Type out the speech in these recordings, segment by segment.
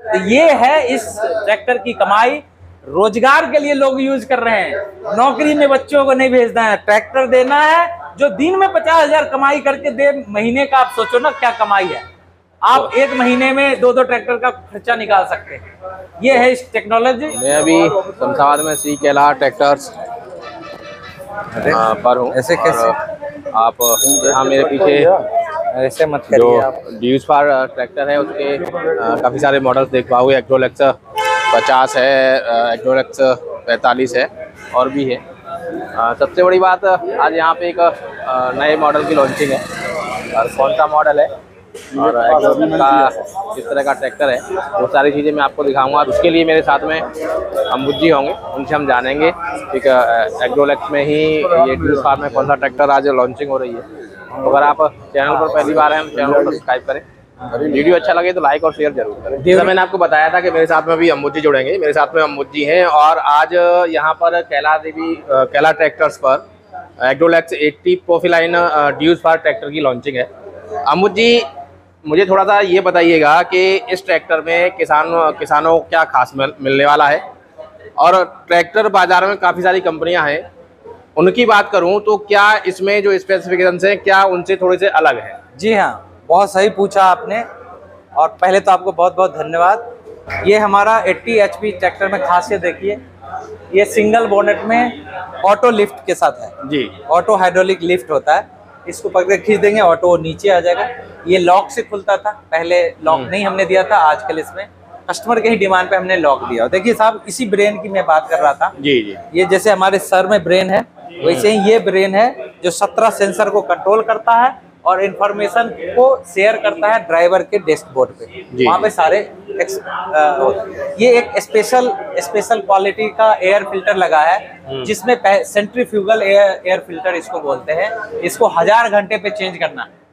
तो ये है इस ट्रैक्टर की कमाई। रोजगार के लिए लोग यूज कर रहे हैं, नौकरी में बच्चों को नहीं भेजना है, ट्रैक्टर देना है जो दिन में 50,000 कमाई करके दे। महीने का आप सोचो ना क्या कमाई है। आप एक महीने में 2-2 ट्रैक्टर का खर्चा निकाल सकते हैं। ये है इस टेक्नोलॉजी। मैं अभी शमशाबाद में श्री कैलाश ट्रैक्टर्स पर हूँ। ऐसे कैसे आप यहाँ मेरे पीछे ऐसे मत जो करिए आप। ड्यूसफार ट्रैक्टर है उसके काफ़ी सारे मॉडल्स देख पाओगे। एक्ट्रोलेक्स 50 है, एक्ट्रोलेक्स 45 है और भी है। सबसे बड़ी बात आज यहाँ पे एक नए मॉडल की लॉन्चिंग है। और कौन सा मॉडल है और एक्ट्रोलेक्स का किस तरह का ट्रैक्टर है, वो सारी चीज़ें मैं आपको दिखाऊंगा। और उसके लिए मेरे साथ में अम्बुज जी होंगे, उनसे हम जानेंगे कि एक्ट्रोलेक्स में ही ये ड्यूसफार में कौन सा ट्रैक्टर आज लॉन्चिंग हो रही है। अगर आप चैनल पर पहली बार हैं तो चैनल को सब्सक्राइब करें, वीडियो अच्छा लगे तो लाइक और शेयर जरूर करें। जैसा मैंने आपको बताया था कि मेरे साथ में भी अम्बुज जी जुड़ेंगे। मेरे साथ में अम्बुज जी हैं और आज यहाँ पर कैलाश ट्रैक्टर्स पर एक्ट्रोलेक्स 80 प्रोफिलाइन ड्यूसफार ट्रैक्टर की लॉन्चिंग है। अम्बुज जी, मुझे थोड़ा सा ये बताइएगा कि इस ट्रैक्टर में किसानों को क्या खास मिलने वाला है। और ट्रैक्टर बाजार में काफ़ी सारी कंपनियां हैं, उनकी बात करूं तो क्या इसमें जो स्पेसिफिकेशंस हैं क्या उनसे थोड़े से अलग हैं? जी हाँ, बहुत सही पूछा आपने और पहले तो आपको बहुत बहुत धन्यवाद। ये हमारा 80 HP ट्रैक्टर में खासियत देखिए, ये सिंगल बोनेट में ऑटो लिफ्ट के साथ है जी। ऑटो हाइड्रोलिक लिफ्ट होता है। इसको पकड़ के खींच देंगे, ऑटो नीचे आ जाएगा। ये लॉक से खुलता था, पहले लॉक नहीं हमने दिया था, आजकल इसमें कस्टमर के ही डिमांड पे हमने लॉक दिया। देखिए साहब, इसी ब्रेन की मैं बात कर रहा था। जी जी। ये जैसे हमारे सर में ब्रेन है, वैसे ही ये ब्रेन है जो 17 सेंसर को कंट्रोल करता है और इंफॉर्मेशन को शेयर करता है ड्राइवर के डैशबोर्ड पे। वहाँ पे सारे ये एक स्पेशल क्वालिटी का एयर फिल्टर लगा है, जिसमें सेंट्रीफ्यूगल एयर फिल्टर इसको बोलते हैं। इसको 1000 घंटे पे चेंज करना है,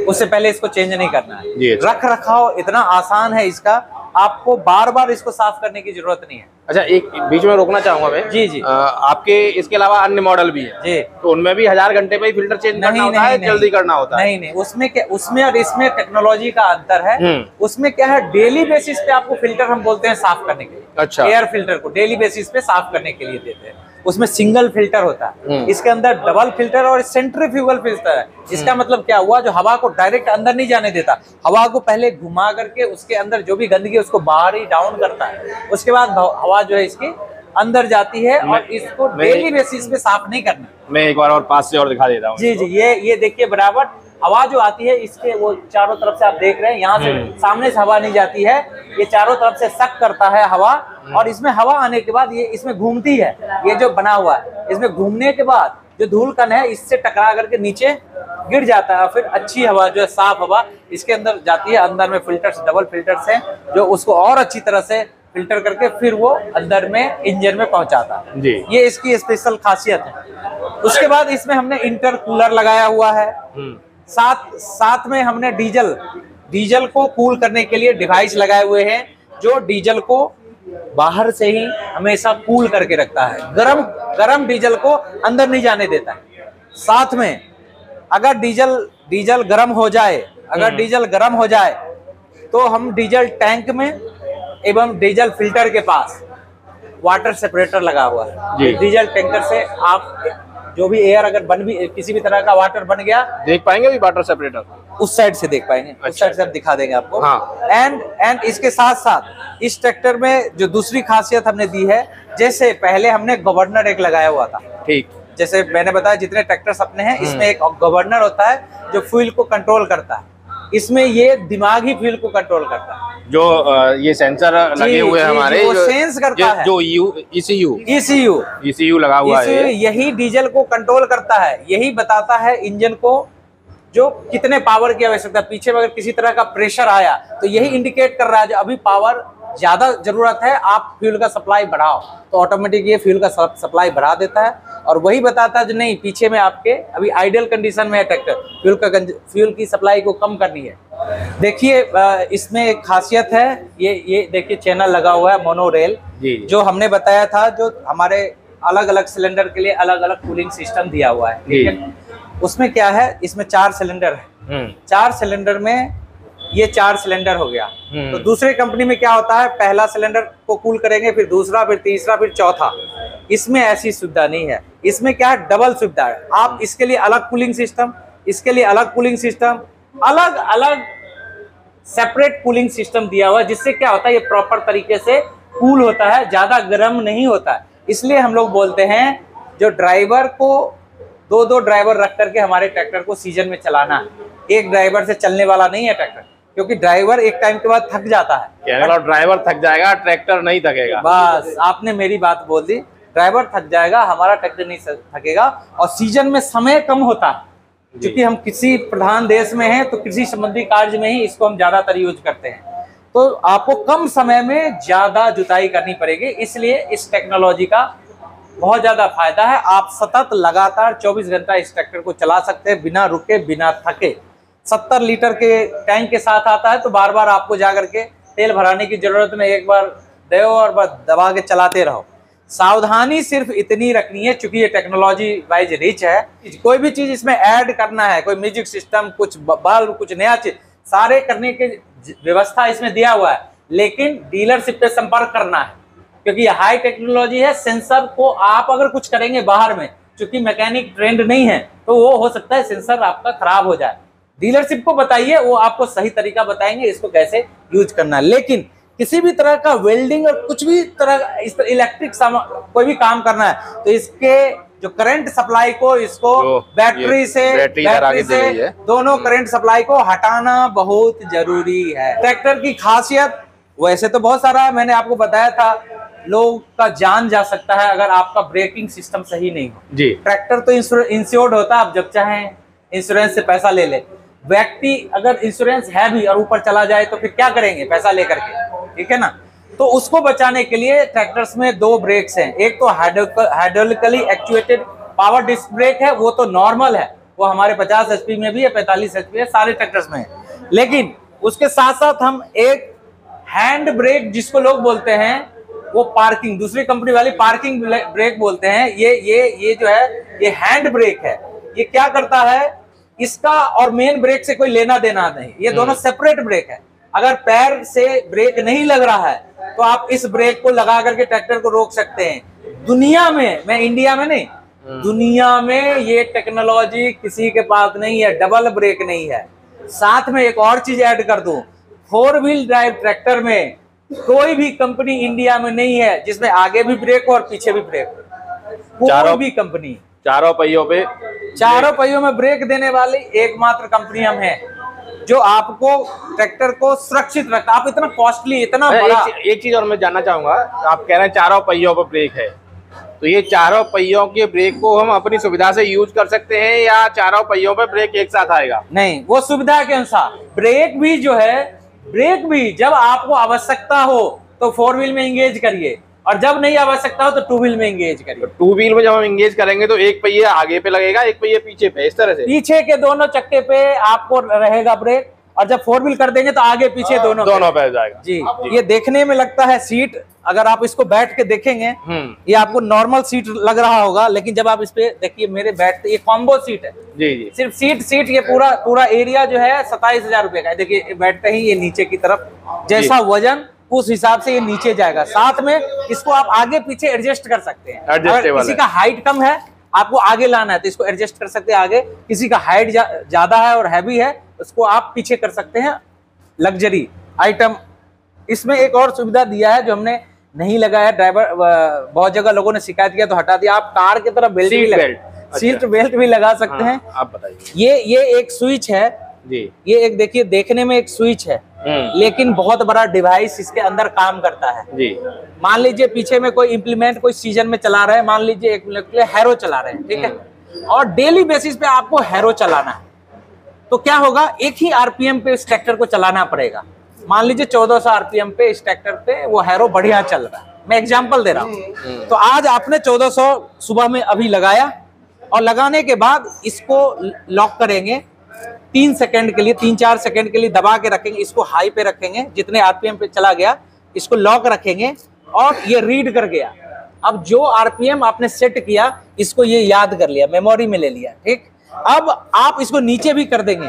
उससे पहले इसको चेंज नहीं करना है। रख रखाव इतना आसान है इसका, आपको बार बार इसको साफ करने की जरूरत नहीं है। अच्छा, एक बीच में रोकना चाहूंगा मैं। जी जी। आपके इसके अलावा अन्य मॉडल भी है जी, तो उनमें भी 1000 घंटे पे ही फिल्टर चेंज करना होता है, जल्दी करना होता है? नहीं, उसमें और इसमें टेक्नोलॉजी का अंतर है। उसमें क्या है, डेली बेसिस पे आपको फिल्टर हम बोलते हैं साफ करने के लिए। अच्छा। एयर फिल्टर को डेली बेसिस पे साफ करने के लिए देते हैं। उसमें सिंगल फिल्टर होता है, इसके अंदर डबल फिल्टर और सेंट्रीफ्यूगल फिल्टर है। इसका मतलब क्या हुआ, जो हवा को डायरेक्ट अंदर नहीं जाने देता, हवा को पहले घुमा करके उसके अंदर जो भी गंदगी है उसको बाहर ही डाउन करता है। उसके बाद हवा जो है इसकी अंदर जाती है और इसको डेली बेसिस पे साफ नहीं करना। मैं एक बार और पास से और दिखा देता हूँ। जी जी, ये देखिए बराबर हवा जो आती है इसके, वो चारों तरफ से आप देख रहे हैं, यहाँ से सामने से हवा नहीं जाती है, ये चारों तरफ से सक करता है हवा। और इसमें हवा आने के बाद ये इसमें घूमती है, ये जो बना हुआ है इसमें घूमने के बाद जो धूल कण है इससे टकरा करके नीचे गिर जाता है। फिर अच्छी हवा जो है, साफ हवा इसके अंदर जाती है। अंदर में फिल्टर्स, डबल फिल्टर्स हैं जो उसको और अच्छी तरह से फिल्टर करके फिर वो अंदर में इंजन में पहुंचाता है। जी। ये इसकी स्पेशल खासियत है। उसके बाद इसमें हमने इंटरकूलर लगाया हुआ है। साथ में हमने डीजल को कूल करने के लिए डिवाइस लगाए हुए हैं, जो डीजल को बाहर से ही हमेशा कूल करके रखता है, गरम डीजल को अंदर नहीं जाने देता है। साथ में अगर डीजल गर्म हो जाए तो हम डीजल टैंक में एवं डीजल फिल्टर के पास वाटर सेपरेटर लगा हुआ है। डीजल टैंकर से आप जो भी एयर अगर किसी भी तरह का वाटर बन गया, देख पाएंगे अभी वाटर सेपरेटर उस साइड से देख पाएंगे। अच्छा। उस साइड से हम दिखा देंगे आपको। हाँ। एंड इसके साथ साथ इस ट्रैक्टर में जो दूसरी खासियत हमने दी है, जैसे पहले हमने गवर्नर एक लगाया हुआ था। ठीक। जैसे मैंने बताया जितने ट्रैक्टर्स अपने हैं इसमें एक गवर्नर होता है जो फ्यूल को कंट्रोल करता है। इसमें ये दिमाग ही फ्यूल को कंट्रोल करता है। जो ये सेंसर लगे हुए हैं हमारे, वो सेंस करता है, जो ECU लगा हुआ है, यही डीजल को कंट्रोल करता है। यही बताता है इंजन को जो कितने पावर की आवश्यकता है। पीछे में अगर किसी तरह का प्रेशर आया तो यही इंडिकेट कर रहा है जो अभी पावर ज्यादा जरूरत है, आप फ्यूल का सप्लाई बढ़ाओ, तो ऑटोमेटिक ये फ्यूल का सप्लाई बढ़ा देता है। और वही बताता है जो नहीं, पीछे में आपके अभी आइडियल कंडीशन में है ट्रैक्टर, फ्यूल की सप्लाई को कम करनी है। देखिए इसमें एक खासियत है, ये देखिए चैनल लगा हुआ है मोनो रेल, जो हमने बताया था, जो हमारे अलग अलग सिलेंडर के लिए अलग अलग कूलिंग सिस्टम दिया हुआ है। ठीक है, उसमें क्या है, इसमें 4 सिलेंडर है। 4 सिलेंडर में ये 4 सिलेंडर हो गया। तो दूसरे कंपनी में क्या होता है, पहला सिलेंडर को कूल करेंगे, फिर दूसरा, फिर तीसरा, फिर चौथा। इसमें ऐसी सुविधा नहीं है। इसमें क्या है, डबल सुविधा है। आप इसके लिए अलग कूलिंग सिस्टम, इसके लिए अलग कूलिंग सिस्टम, अलग अलग सेपरेट कूलिंग सिस्टम दिया हुआ है, जिससे क्या होता है, ये प्रॉपर तरीके से कूल होता है, ज्यादा गर्म नहीं होता है। इसलिए हम लोग बोलते हैं जो ड्राइवर को 2-2 ड्राइवर रख करके हमारे ट्रैक्टर को सीजन में चलाना है। एक ड्राइवर से चलने वाला नहीं है ट्रैक्टर, क्योंकि ड्राइवर एक टाइम के बाद थक जाता है। ड्राइवर थक जाएगा, ट्रैक्टर नहीं थकेगा। बस आपने मेरी बात बोल दी, ड्राइवर थक जाएगा, हमारा ट्रैक्टर नहीं थकेगा। और सीजन में समय कम होता है, क्योंकि हम किसी प्रधान देश में हैं, तो कृषि संबंधी कार्य में ही इसको हम ज्यादातर यूज करते हैं। तो आपको कम समय में ज्यादा जुताई करनी पड़ेगी, इसलिए इस टेक्नोलॉजी का बहुत ज्यादा फायदा है। आप सतत लगातार 24 घंटा इस ट्रैक्टर को चला सकते हैं, बिना रुके, बिना थके। 70 लीटर के टैंक के साथ आता है, तो बार बार आपको जाकर के तेल भराने की जरूरत नहीं, एक बार दो और बस दबा के चलाते रहो। सावधानी सिर्फ इतनी रखनी है, चूंकि ये टेक्नोलॉजी वाइज रिच है, कोई भी चीज इसमें ऐड करना है, कोई म्यूजिक सिस्टम, कुछ बल्ब, कुछ नया चीज, सारे करने की व्यवस्था इसमें दिया हुआ है। लेकिन डीलरशिप पे संपर्क करना है, क्योंकि ये हाई टेक्नोलॉजी है। सेंसर को आप अगर कुछ करेंगे बाहर में, चूंकि मैकेनिक ट्रेंड नहीं है, तो वो हो सकता है सेंसर आपका खराब हो जाए। डीलरशिप को बताइए, वो आपको सही तरीका बताएंगे इसको कैसे यूज करना है। लेकिन किसी भी तरह का वेल्डिंग और कुछ भी तरह इस इलेक्ट्रिक कोई भी काम करना है, तो इसके जो करंट सप्लाई को, इसको बैटरी से दोनों करंट सप्लाई को हटाना बहुत जरूरी है। ट्रैक्टर की खासियत वैसे तो बहुत सारा है, मैंने आपको बताया था, लोग का जान जा सकता है अगर आपका ब्रेकिंग सिस्टम सही नहीं हो जी। ट्रैक्टर तो इंश्योर्ड होता है, आप जब चाहें इंश्योरेंस से पैसा ले ले। व्यक्ति अगर इंश्योरेंस है भी और ऊपर चला जाए तो फिर क्या करेंगे पैसा लेकर के, ठीक है ना। तो उसको बचाने के लिए ट्रैक्टर्स में 2 ब्रेक्स हैं। एक तो hydraulically actuated power disc brake है, वो तो नॉर्मल है, वो हमारे 50 HP में भी है, 45 HP है, सारे ट्रैक्टर्स में है। लेकिन उसके साथ साथ हम एक हैंड ब्रेक, जिसको लोग बोलते हैं, वो पार्किंग, दूसरी कंपनी वाली पार्किंग ब्रेक बोलते हैं, ये जो है ये हैंड ब्रेक है। ये क्या करता है, इसका और मेन ब्रेक से कोई लेना देना नहीं, ये दोनों सेपरेट ब्रेक है। अगर पैर से ब्रेक नहीं लग रहा है तो आप इस ब्रेक को लगा करके ट्रैक्टर को रोक सकते हैं। दुनिया में, मैं इंडिया में नहीं, दुनिया में ये टेक्नोलॉजी किसी के पास नहीं है, डबल ब्रेक नहीं है। साथ में एक और चीज ऐड कर दूं, 4 व्हील ड्राइव ट्रैक्टर में कोई भी कंपनी इंडिया में नहीं है जिसमें आगे भी ब्रेक हो और पीछे भी ब्रेक हो। कोई भी कंपनी चारों पहियों में ब्रेक देने वाली एकमात्र कंपनी हम हैं, जो आपको ट्रैक्टर को सुरक्षित रखता। आप इतना कॉस्टली, इतना बड़ा। एक चीज और मैं जानना चाहूंगा, आप कह रहे हैं चारों पहियों पर ब्रेक है, तो ये चारों पहियों के ब्रेक को हम अपनी सुविधा से यूज कर सकते हैं या चारों पहियों पर ब्रेक एक साथ आएगा? नहीं, वो सुविधा के अनुसार। ब्रेक भी जो है, ब्रेक भी जब आपको आवश्यकता हो तो 4 व्हील में एंगेज करिए, और जब नहीं आवश्यकता हो तो 2 व्हील में एंगेज करिए। 2 व्हील में जब हम एंगेज करेंगे तो एक पहिया आगे पे लगेगा, एक पहिया पीछे पे, इस तरह से पीछे के दोनों चक्के पे आपको रहेगा ब्रेक, और जब 4 व्हील कर देंगे तो आगे पीछे दोनों पे जाएगा जी। ये देखने में लगता है सीट, अगर आप इसको बैठ के देखेंगे ये आपको नॉर्मल सीट लग रहा होगा, लेकिन जब आप इस पे देखिए, मेरे बैठते, ये कॉम्बो सीट है जी। सिर्फ सीट ये पूरा एरिया जो है 27,000 रुपए का है। देखिए बैठते ही ये नीचे की तरफ, जैसा वजन उस हिसाब से ये नीचे जाएगा। साथ में इसको आप आगे पीछे एडजस्ट कर सकते हैं। अगर किसी का हाइट कम है, आपको आगे लाना है, तो इसको एडजस्ट कर सकते हैं आगे। किसी का हाइट ज्यादा है और हैवी है, उसको आप पीछे कर सकते हैं। Luxury item. इसमें एक और सुविधा दिया है जो हमने नहीं लगाया, ड्राइवर बहुत जगह लोगों ने शिकायत किया तो हटा दिया। आप कार की तरफ सीट बेल्ट भी लगा सकते हैं। आप बताइए। ये एक स्विच है जी, ये एक देखिए, देखने में एक स्विच है, लेकिन बहुत बड़ा डिवाइस इसके अंदर काम करता है जी। मान लीजिए पीछे में कोई इंप्लीमेंट कोई सीजन में चला रहे हैं, मान लीजिए एक मिनट के लिए हैरो चला रहे हैं, ठीक है, और डेली बेसिस पे आपको हैरो चलाना है, तो क्या होगा, एक ही आरपीएम पे इस ट्रैक्टर को चलाना पड़ेगा। मान लीजिए 1400 आरपीएम पे इस ट्रैक्टर पे वो हैरो बढ़िया चल रहा है, मैं एग्जांपल दे रहा हूँ। तो आज आपने 1400 सुबह में अभी लगाया, और लगाने के बाद इसको लॉक करेंगे 3 सेकंड के लिए, 3-4 सेकंड के लिए दबा के रखेंगे, इसको हाई पे रखेंगे, जितने आरपीएम पे चला गया इसको लॉक रखेंगे, और ये रीड कर गया। अब जो आरपीएम आपने सेट किया इसको ये याद कर लिया, मेमोरी में ले लिया, ठीक। अब आप इसको नीचे भी कर देंगे,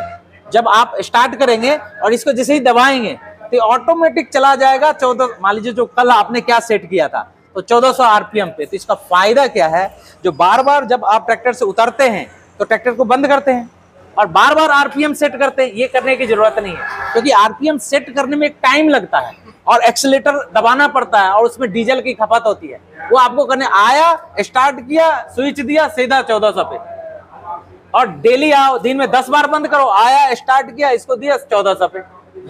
जब आप स्टार्ट करेंगे और इसको जैसे ही दबाएंगे तो ऑटोमेटिक चला जाएगा 14, मान लीजिए जो कल आपने क्या सेट किया था तो 1400 आरपीएम पे। तो इसका फायदा क्या है, जो बार बार जब आप ट्रैक्टर से उतरते हैं तो ट्रैक्टर को बंद करते हैं और बार बार आरपीएम सेट करते हैं, ये करने की जरूरत नहीं है, क्योंकि आरपीएम सेट करने में एक टाइम लगता है और एक्सीलेटर दबाना पड़ता है और उसमें डीजल की खपत होती है। वो आपको करने आया, स्टार्ट किया, स्विच दिया, सीधा 1400 पे। और डेली आओ, दिन में 10 बार बंद करो, आया, स्टार्ट किया, इसको दिया 1400 पे।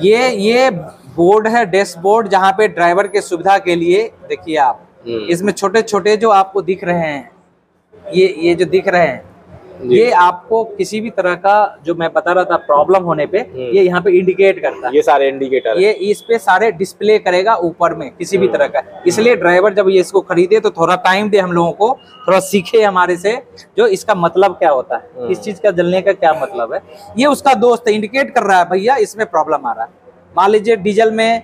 ये बोर्ड है, डैशबोर्ड, जहाँ पे ड्राइवर के सुविधा के लिए देखिए आप, इसमें छोटे छोटे जो आपको दिख रहे हैं, ये जो दिख रहे हैं, ये आपको किसी भी तरह का, जो मैं बता रहा था प्रॉब्लम होने पे, ये यहाँ पे इंडिकेट करता है। ये सारे इंडिकेटर, ये इस पे सारे डिस्प्ले करेगा ऊपर में किसी भी तरह का। इसलिए ड्राइवर जब ये इसको खरीदे तो थोड़ा टाइम दे हम लोगों को, थोड़ा सीखे हमारे से, जो इसका मतलब क्या होता है, इस चीज का जलने का क्या मतलब है। ये उसका दोस्त है, इंडिकेट कर रहा है भैया इसमें प्रॉब्लम आ रहा है। मान लीजिए डीजल में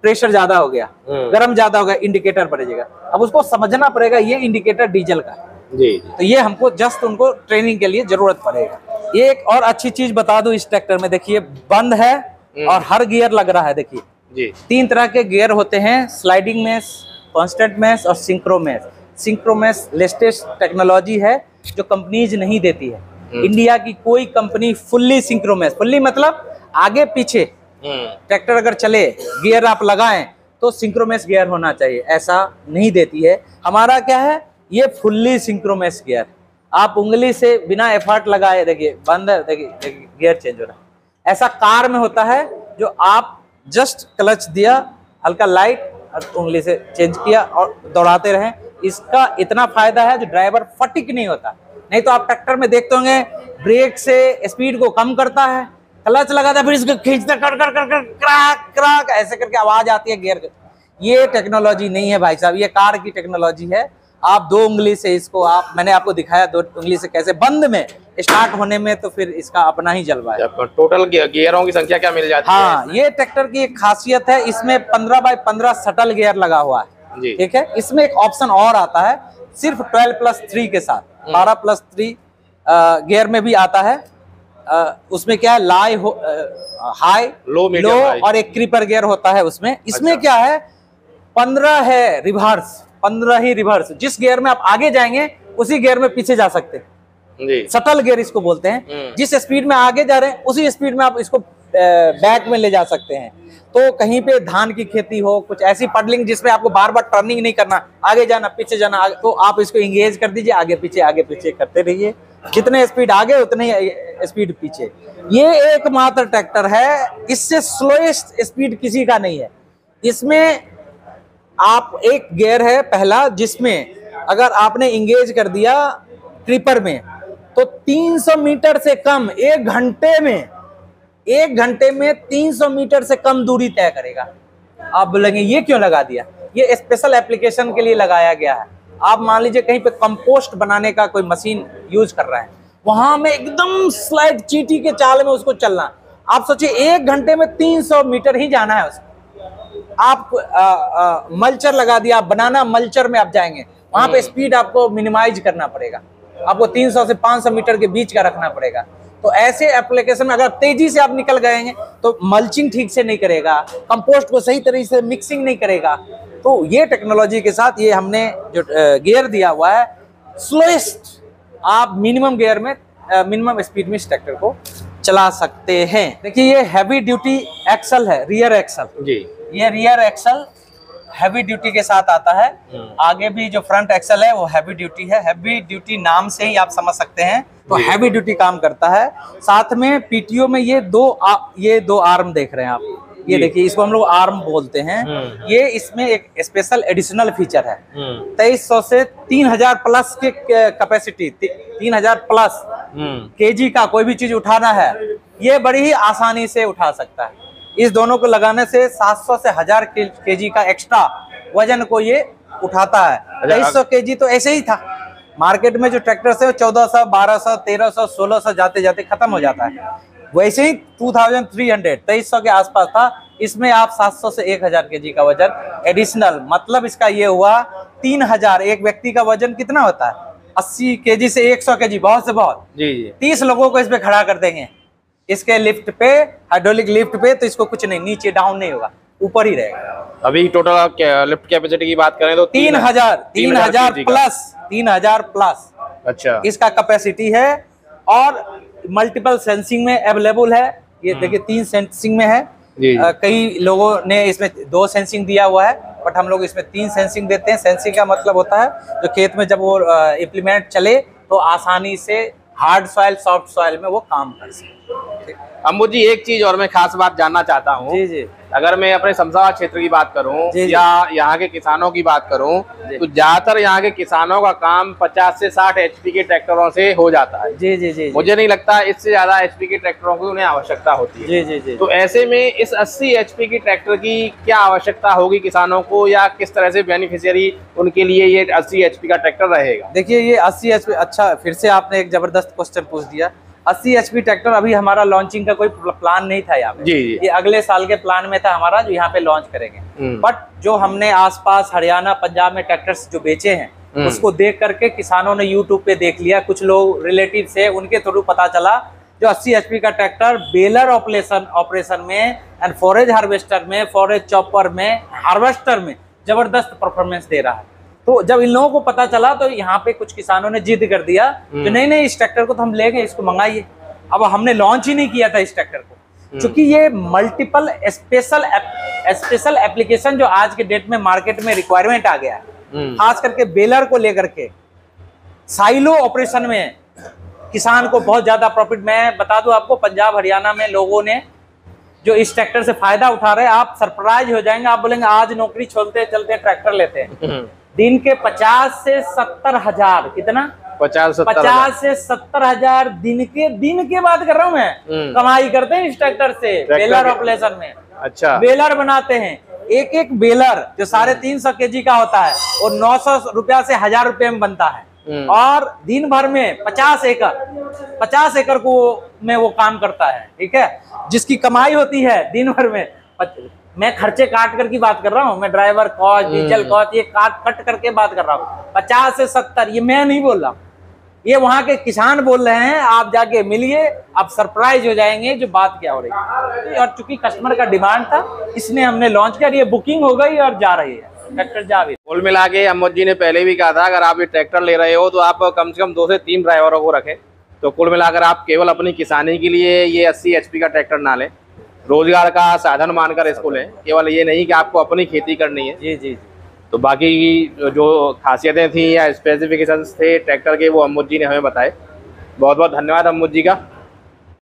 प्रेशर ज्यादा हो गया, गर्म ज्यादा हो गया, इंडिकेटर बढ़ेगा। अब उसको समझना पड़ेगा ये इंडिकेटर डीजल का जी। तो ये हमको जस्ट उनको ट्रेनिंग के लिए जरूरत पड़ेगा। ये एक और अच्छी चीज बता दूं, इस ट्रैक्टर में देखिए बंद है और हर गियर लग रहा है। देखिए जी, 3 तरह के गियर होते हैं, स्लाइडिंग मैश, कांस्टेंट मैश और synchromesh. Synchromesh latest technology है जो कंपनीज नहीं देती है। इंडिया की कोई company fully synchromesh, fully मतलब आगे पीछे ट्रैक्टर अगर चले, गियर आप लगाएं तो सिंक्रो मैश गियर होना चाहिए, ऐसा नहीं देती है। हमारा क्या है, ये फुल्ली सिंक्रो मैश गियर, आप उंगली से बिना एफर्ट लगाए, देखिए बंद है, देखिए गियर चेंज हो रहा है। ऐसा कार में होता है जो आप जस्ट क्लच दिया, हल्का लाइट और उंगली से चेंज किया और दौड़ाते रहें। इसका इतना फायदा है जो ड्राइवर फटिक नहीं होता। नहीं तो आप ट्रैक्टर में देखते होंगे ब्रेक से स्पीड को कम करता है, क्लच लगाता है, फिर इसको खींचता कर कर कर कर क्रैक क्रैक ऐसे करके आवाज आती है गियर। ये टेक्नोलॉजी नहीं है भाई साहब, ये कार की टेक्नोलॉजी है। आप 2 उंगली से इसको मैंने आपको दिखाया 2 उंगली से कैसे, बंद में स्टार्ट होने में तो फिर इसका अपना ही जलवा है। टोटल गियरों की संख्या क्या मिल जाती है? हाँ, ये ट्रैक्टर की एक खासियत है, इसमें 15x15 शटल गियर लगा हुआ है जी। ठीक है, इसमें एक ऑप्शन और आता है सिर्फ 12+3 के साथ, 12+3 गियर में भी आता है। उसमें क्या है, हाई, लो और एक क्रीपर गियर होता है उसमें। इसमें अच्छा। क्या है, 15 है रिवर्स, 15 ही रिवर्स। जिस गियर में आप आगे जाएंगे उसी गियर में पीछे जा सकते हैं जी। शटल गियर इसको बोलते हैं। जिस स्पीड में आगे जा रहे हैं उसी स्पीड में आप इसको बैक में ले जा सकते हैं। तो कहीं पे धान की खेती हो, कुछ ऐसी पडलिंग जिसमें आपको बार बार टर्निंग नहीं करना, आगे जाना पीछे जाना, तो आप इसको इंगेज कर दीजिए, आगे पीछे करते रहिए, जितने स्पीड आगे उतने स्पीड पीछे। ये एकमात्र ट्रैक्टर है, इससे स्लोएस्ट स्पीड किसी का नहीं है। इसमें आप एक गियर है पहला, जिसमें अगर आपने इंगेज कर दिया क्रीपर में तो 300 मीटर से कम, 1 घंटे में 300 मीटर से कम दूरी तय करेगा। आप बोलेंगे ये क्यों लगा दिया, ये स्पेशल एप्लीकेशन के लिए लगाया गया है। आप मान लीजिए कहीं पे कंपोस्ट बनाने का कोई मशीन यूज कर रहा है, वहां में एकदम स्लाइड चींटी के चाल में उसको चलना, आप सोचिए 1 घंटे में 300 मीटर ही जाना है उसको। आप मल्चर लगा दिया, बनाना मल्चर में आप जाएंगे, वहां पे स्पीड आपको मिनिमाइज करना पड़ेगा, आपको 300 से 500 मीटर के बीच का रखना पड़ेगा। तो ऐसे एप्लीकेशन में अगर तेजी से आप निकल गए हैं तो मल्चिंग ठीक से नहीं करेगा, कंपोस्ट को सही तरीके से मिक्सिंग नहीं करेगा। तो ये टेक्नोलॉजी के साथ ये हमने जो गियर दिया हुआ है, स्लोएस्ट आप मिनिमम गियर में मिनिमम स्पीड में इस ट्रैक्टर को चला सकते हैं। देखिए ये हैवी ड्यूटी एक्सल है, रियर एक्सल जी। ये रियर एक्सल हैवी ड्यूटी के साथ आता है। आगे भी जो फ्रंट एक्सल है वो हैवी ड्यूटी है। हैवी ड्यूटी नाम से ही आप समझ सकते हैं, तो हैवी ड्यूटी काम करता है। साथ में पीटीओ में ये दो आर्म देख रहे हैं आप, ये देखिए, इसको हम लोग आर्म बोलते हैं। ये इसमें एक स्पेशल एडिशनल फीचर है। 2300 से 3000 प्लस के कैपेसिटी, 3000 प्लस केजी का कोई भी चीज उठाना है, ये बड़ी ही आसानी से उठा सकता है। इस दोनों को लगाने से 700 से 1000 केजी का एक्स्ट्रा वजन को ये उठाता है। 2300 केजी तो ऐसे ही था, मार्केट में जो ट्रैक्टर है 1400, 1200, 1300, 1600 जाते जाते खत्म हो जाता है। वैसे ही 2300 2300 के आसपास था। इसमें आप 700 से 1000 केजी का वजन एडिशनल, मतलब इसका ये हुआ 3000। एक व्यक्ति का वजन कितना होता है, 80 केजी से 100 केजी, बहुत से बहुत जी 30 लोगों को इस पे खड़ा कर देंगे। इसके लिफ्ट पे, हाइड्रोलिक लिफ्ट पे, तो इसको कुछ नहीं, नीचे डाउन नहीं होगा, ऊपर ही रहेगा। अभी टोटल लिफ्ट कैपेसिटी की बात करें तो 3000 प्लस, 3000 प्लस अच्छा इसका कैपेसिटी है। और मल्टीपल सेंसिंग में अवेलेबल है। ये देखिए 3 सेंसिंग में है। कई लोगों ने इसमें 2 सेंसिंग दिया हुआ है, बट हम लोग इसमें 3 सेंसिंग देते हैं। सेंसिंग का मतलब होता है जो खेत में जब वो इम्प्लीमेंट चले तो आसानी से हार्ड सॉइल, सॉफ्ट सॉइल में वो काम कर सके। अम्बुज जी, एक चीज और मैं खास बात जानना चाहता हूँ। जी जी। अगर मैं अपने शमशाबाद क्षेत्र की बात करूं या यहाँ के किसानों की बात करूं, तो ज्यादातर यहाँ के किसानों का काम 50 से 60 HP के ट्रैक्टरों से हो जाता है। जी जी जी। मुझे नहीं लगता इससे ज्यादा HP के ट्रैक्टरों की उन्हें आवश्यकता होती है। जी जी जी। तो ऐसे में इस 80 HP की ट्रैक्टर की क्या आवश्यकता होगी किसानों को, या किस तरह से बेनिफिशियरी उनके लिए ये 80 HP का ट्रैक्टर रहेगा? देखिए ये 80 HP, अच्छा फिर से आपने एक जबरदस्त क्वेश्चन पूछ दिया। 80 HP ट्रैक्टर अभी हमारा लॉन्चिंग का कोई प्लान नहीं था यहाँ पे। जी। ये अगले साल के प्लान में था हमारा, जो यहाँ पे लॉन्च करेंगे। बट जो हमने आसपास हरियाणा, पंजाब में ट्रैक्टर्स जो बेचे हैं, उसको देख करके किसानों ने यूट्यूब पे देख लिया, कुछ लोग रिलेटिव से उनके थ्रू पता चला जो 80 HP का ट्रैक्टर बेलर ऑपरेशन में एंड फॉरेज हार्वेस्टर में, फॉरेज चॉपर में, हार्वेस्टर में जबरदस्त परफॉर्मेंस दे रहा है। तो जब इन लोगों को पता चला तो यहाँ पे कुछ किसानों ने जिद कर दिया कि नहीं नहीं, इस ट्रैक्टर को तो हम लेंगे, इसको मंगाइए। अब हमने लॉन्च ही नहीं किया था इस ट्रैक्टर को, क्योंकि ये मल्टीपल स्पेशल एप्लीकेशन जो आज के डेट में मार्केट में रिक्वायरमेंट आ गया है, खास करके बेलर को लेकर के साइलो ऑपरेशन में किसान को बहुत ज्यादा प्रॉफिट। मैं बता दूं आपको, पंजाब हरियाणा में लोगों ने जो इस ट्रैक्टर से फायदा उठा रहे हैं, आप सरप्राइज हो जाएंगे। आप बोलेंगे आज नौकरी छोड़ते चलते ट्रैक्टर लेते हैं। दिन के 50 से 70 हजार, कितना 50 से 70 हजार दिन के बात कर रहा हूँ मैं, कमाई करते हैं इस ट्रैक्टर से बेलर ऑपरेशन में। अच्छा, बेलर बनाते हैं। एक बेलर जो 350 kg का होता है वो 900 रुपया से 1000 रुपये में बनता है। और दिन भर में 50 एकड़ को में वो काम करता है। ठीक है, जिसकी कमाई होती है दिन भर में, मैं खर्चे काट कर की बात कर रहा हूँ, मैं ड्राइवर कॉस्ट, डीजल कॉस्ट, ये कट करके बात कर रहा हूँ। 50 से 70, ये मैं नहीं बोल रहा हूँ, ये वहाँ के किसान बोल रहे हैं। आप जाके मिलिए, आप सरप्राइज हो जाएंगे जो बात क्या हो रही है। और चूंकि कस्टमर का डिमांड था, इसने हमने लॉन्च किया। ये बुकिंग हो गई और जा रही है, ट्रैक्टर जा भी। कुल मिला के अम्बुज जी ने पहले भी कहा था, अगर आप ये ट्रैक्टर ले रहे हो तो आप कम से कम 2 से 3 ड्राइवरों को रखें। तो कुल मिलाकर आप केवल अपनी किसानी के लिए ये 80 HP का ट्रैक्टर ना लें, रोजगार का साधन मानकर इसको लें। केवल ये नहीं कि आपको अपनी खेती करनी है। जी जी। तो बाकी जो खासियतें थी या स्पेसिफिकेशंस थे ट्रैक्टर के, वो अम्बुज जी ने हमें बताए। बहुत बहुत धन्यवाद अम्बुज जी का।